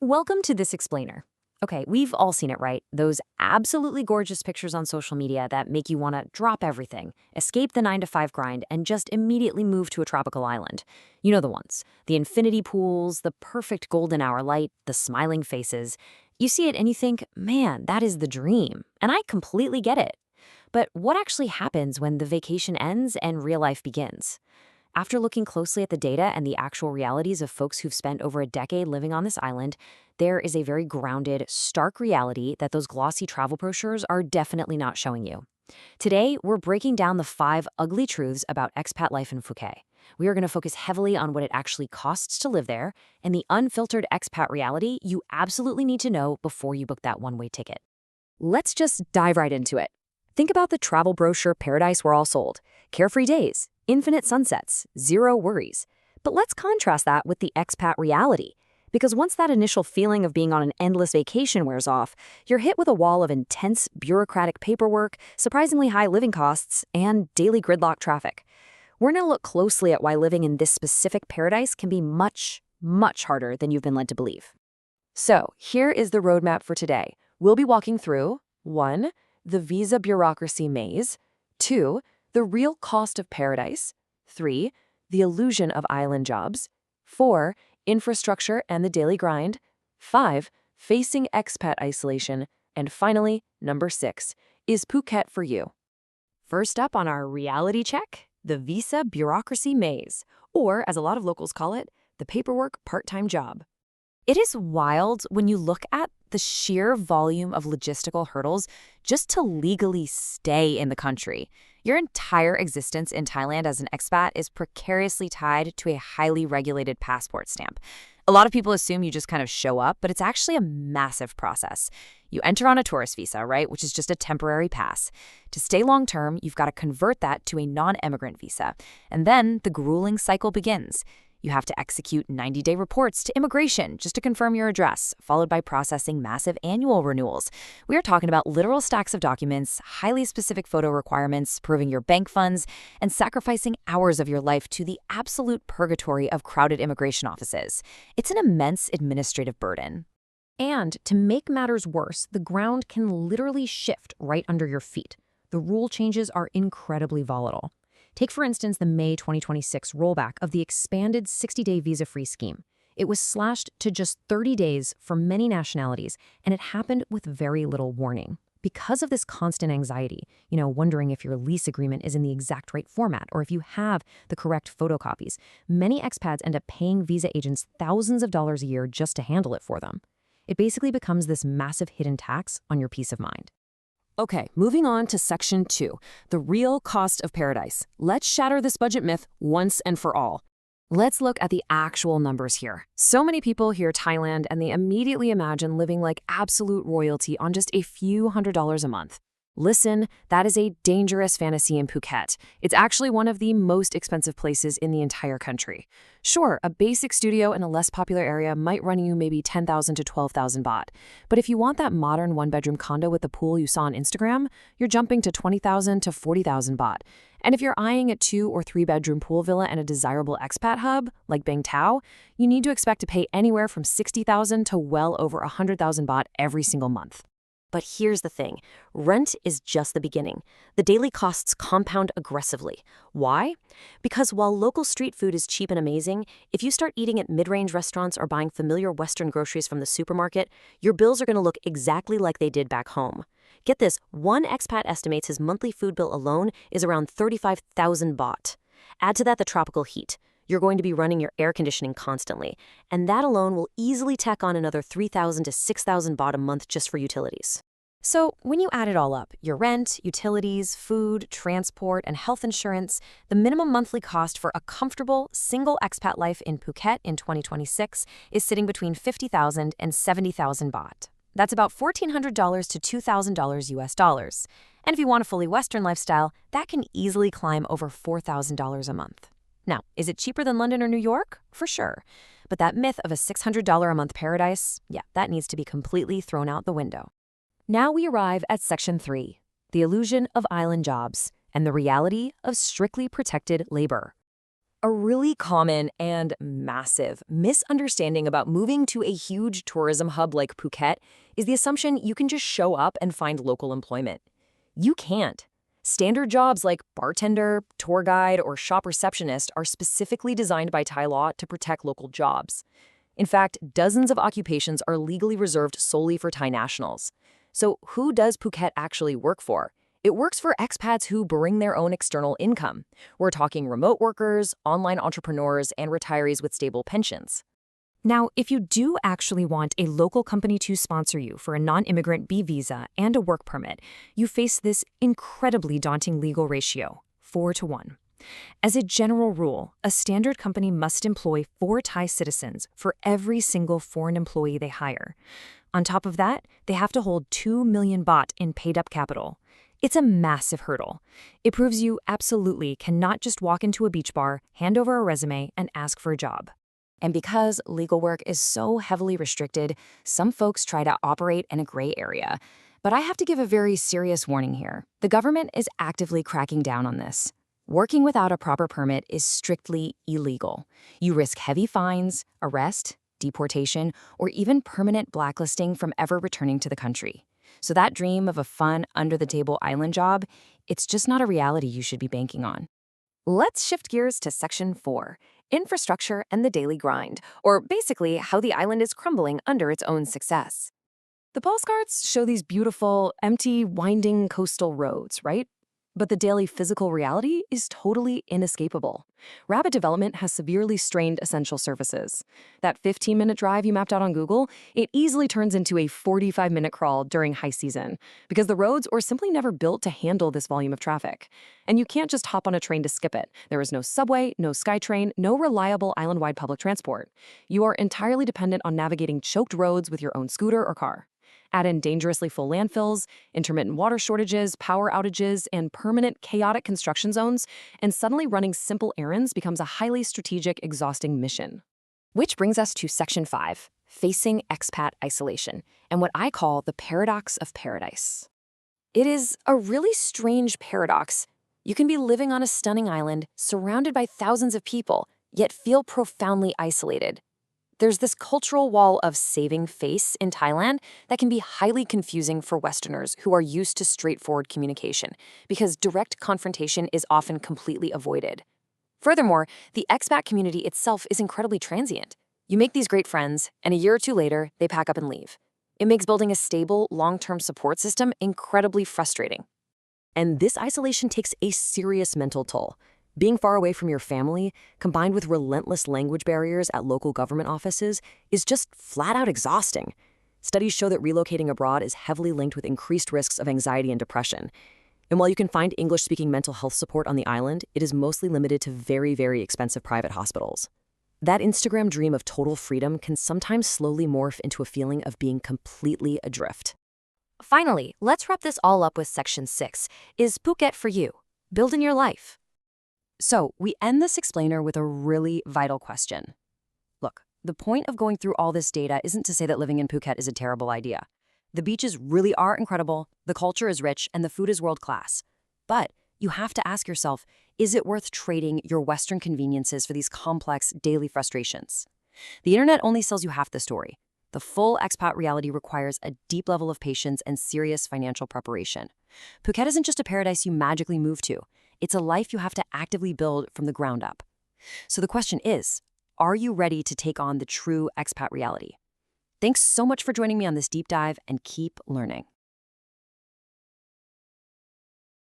Welcome to This Explainer. Okay, we've all seen it, right? Those absolutely gorgeous pictures on social media that make you want to drop everything, escape the 9 to 5 grind, and just immediately move to a tropical island. You know the ones. The infinity pools, the perfect golden hour light, the smiling faces. You see it and you think, man, that is the dream. And I completely get it. But what actually happens when the vacation ends and real life begins? After looking closely at the data and the actual realities of folks who've spent over a decade living on this island, there is a very grounded, stark reality that those glossy travel brochures are definitely not showing you. Today, we're breaking down the 5 ugly truths about expat life in Phuket. We are going to focus heavily on what it actually costs to live there and the unfiltered expat reality you absolutely need to know before you book that one-way ticket. Let's just dive right into it. Think about the travel brochure paradise we're all sold. Carefree days, infinite sunsets, zero worries. But let's contrast that with the expat reality. Because once that initial feeling of being on an endless vacation wears off, you're hit with a wall of intense bureaucratic paperwork, surprisingly high living costs, and daily gridlock traffic. We're going to look closely at why living in this specific paradise can be much, much harder than you've been led to believe. So, here is the roadmap for today. We'll be walking through 1. The visa bureaucracy maze, 2. The real cost of paradise, 3. The illusion of island jobs, 4. Infrastructure and the daily grind, 5. Facing expat isolation, and finally, number 6. Is Phuket for you? First up on our reality check, the visa bureaucracy maze, or as a lot of locals call it, the paperwork part-time job. It is wild when you look at the sheer volume of logistical hurdles just to legally stay in the country. Your entire existence in Thailand as an expat is precariously tied to a highly regulated passport stamp. A lot of people assume you just kind of show up, but it's actually a massive process. You enter on a tourist visa, right, which is just a temporary pass. To stay long-term, you've got to convert that to a non-immigrant visa. And then the grueling cycle begins. You have to execute 90-day reports to immigration just to confirm your address, followed by processing massive annual renewals. We are talking about literal stacks of documents, highly specific photo requirements, proving your bank funds, and sacrificing hours of your life to the absolute purgatory of crowded immigration offices. It's an immense administrative burden. And to make matters worse, the ground can literally shift right under your feet. The rule changes are incredibly volatile. Take, for instance, the May 2026 rollback of the expanded 60-day visa-free scheme. It was slashed to just 30 days for many nationalities, and it happened with very little warning. Because of this constant anxiety, wondering if your lease agreement is in the exact right format or if you have the correct photocopies, many expats end up paying visa agents thousands of dollars a year just to handle it for them. It basically becomes this massive hidden tax on your peace of mind. Okay, moving on to section 2, the real cost of paradise. Let's shatter this budget myth once and for all. Let's look at the actual numbers here. So many people hear Thailand and they immediately imagine living like absolute royalty on just a few $100s a month. Listen, that is a dangerous fantasy in Phuket. It's actually one of the most expensive places in the entire country. Sure, a basic studio in a less popular area might run you maybe 10,000 to 12,000 baht. But if you want that modern one-bedroom condo with the pool you saw on Instagram, you're jumping to 20,000 to 40,000 baht. And if you're eyeing a 2 or 3-bedroom pool villa and a desirable expat hub, like Bang Tao, you need to expect to pay anywhere from 60,000 to well over 100,000 baht every single month. But here's the thing, rent is just the beginning. The daily costs compound aggressively. Why? Because while local street food is cheap and amazing, if you start eating at mid-range restaurants or buying familiar Western groceries from the supermarket, your bills are going to look exactly like they did back home. Get this, one expat estimates his monthly food bill alone is around 35,000 baht. Add to that the tropical heat. You're going to be running your air conditioning constantly, and that alone will easily tack on another 3,000 to 6,000 baht a month just for utilities. So when you add it all up, your rent, utilities, food, transport, and health insurance, the minimum monthly cost for a comfortable, single expat life in Phuket in 2026 is sitting between 50,000 and 70,000 baht. That's about $1,400 to $2,000 US dollars. And if you want a fully Western lifestyle, that can easily climb over $4,000 a month. Now, is it cheaper than London or New York? For sure. But that myth of a $600 a month paradise, that needs to be completely thrown out the window. Now we arrive at section 3, the illusion of island jobs and the reality of strictly protected labor. A really common and massive misunderstanding about moving to a huge tourism hub like Phuket is the assumption you can just show up and find local employment. You can't. Standard jobs like bartender, tour guide, or shop receptionist are specifically designed by Thai law to protect local jobs. In fact, dozens of occupations are legally reserved solely for Thai nationals. So who does Phuket actually work for? It works for expats who bring their own external income. We're talking remote workers, online entrepreneurs, and retirees with stable pensions. Now, if you do actually want a local company to sponsor you for a non-immigrant B visa and a work permit, you face this incredibly daunting legal ratio, 4-to-1. As a general rule, a standard company must employ 4 Thai citizens for every single foreign employee they hire. On top of that, they have to hold 2 million baht in paid-up capital. It's a massive hurdle. It proves you absolutely cannot just walk into a beach bar, hand over a resume, and ask for a job. And because legal work is so heavily restricted, some folks try to operate in a gray area. But I have to give a very serious warning here. The government is actively cracking down on this. Working without a proper permit is strictly illegal. You risk heavy fines, arrest, deportation, or even permanent blacklisting from ever returning to the country. So that dream of a fun, under-the-table island job, it's just not a reality you should be banking on. Let's shift gears to Section 4, Infrastructure and the Daily Grind, or basically how the island is crumbling under its own success. The postcards show these beautiful, empty, winding coastal roads, right? But the daily physical reality is totally inescapable. Rapid development has severely strained essential services. That 15-minute drive you mapped out on Google, it easily turns into a 45-minute crawl during high season because the roads were simply never built to handle this volume of traffic. And you can't just hop on a train to skip it. There is no subway, no SkyTrain, no reliable island-wide public transport. You are entirely dependent on navigating choked roads with your own scooter or car. Add in dangerously full landfills, intermittent water shortages, power outages, and permanent chaotic construction zones, and suddenly running simple errands becomes a highly strategic, exhausting mission. Which brings us to Section 5, Facing Expat Isolation, and what I call the paradox of paradise. It is a really strange paradox. You can be living on a stunning island, surrounded by thousands of people, yet feel profoundly isolated. There's this cultural wall of saving face in Thailand that can be highly confusing for Westerners who are used to straightforward communication, because direct confrontation is often completely avoided. Furthermore, the expat community itself is incredibly transient. You make these great friends, and a year or two later, they pack up and leave. It makes building a stable, long-term support system incredibly frustrating. And this isolation takes a serious mental toll. Being far away from your family, combined with relentless language barriers at local government offices, is just flat-out exhausting. Studies show that relocating abroad is heavily linked with increased risks of anxiety and depression. And while you can find English-speaking mental health support on the island, it is mostly limited to very, very expensive private hospitals. That Instagram dream of total freedom can sometimes slowly morph into a feeling of being completely adrift. Finally, let's wrap this all up with Section 6. Is Phuket for you? Build in your life. So, we end this explainer with a really vital question. Look, the point of going through all this data isn't to say that living in Phuket is a terrible idea. The beaches really are incredible, the culture is rich, and the food is world-class. But you have to ask yourself, is it worth trading your Western conveniences for these complex daily frustrations? The internet only sells you half the story. The full expat reality requires a deep level of patience and serious financial preparation. Phuket isn't just a paradise you magically move to. It's a life you have to actively build from the ground up. So the question is, are you ready to take on the true expat reality? Thanks so much for joining me on this deep dive, and keep learning.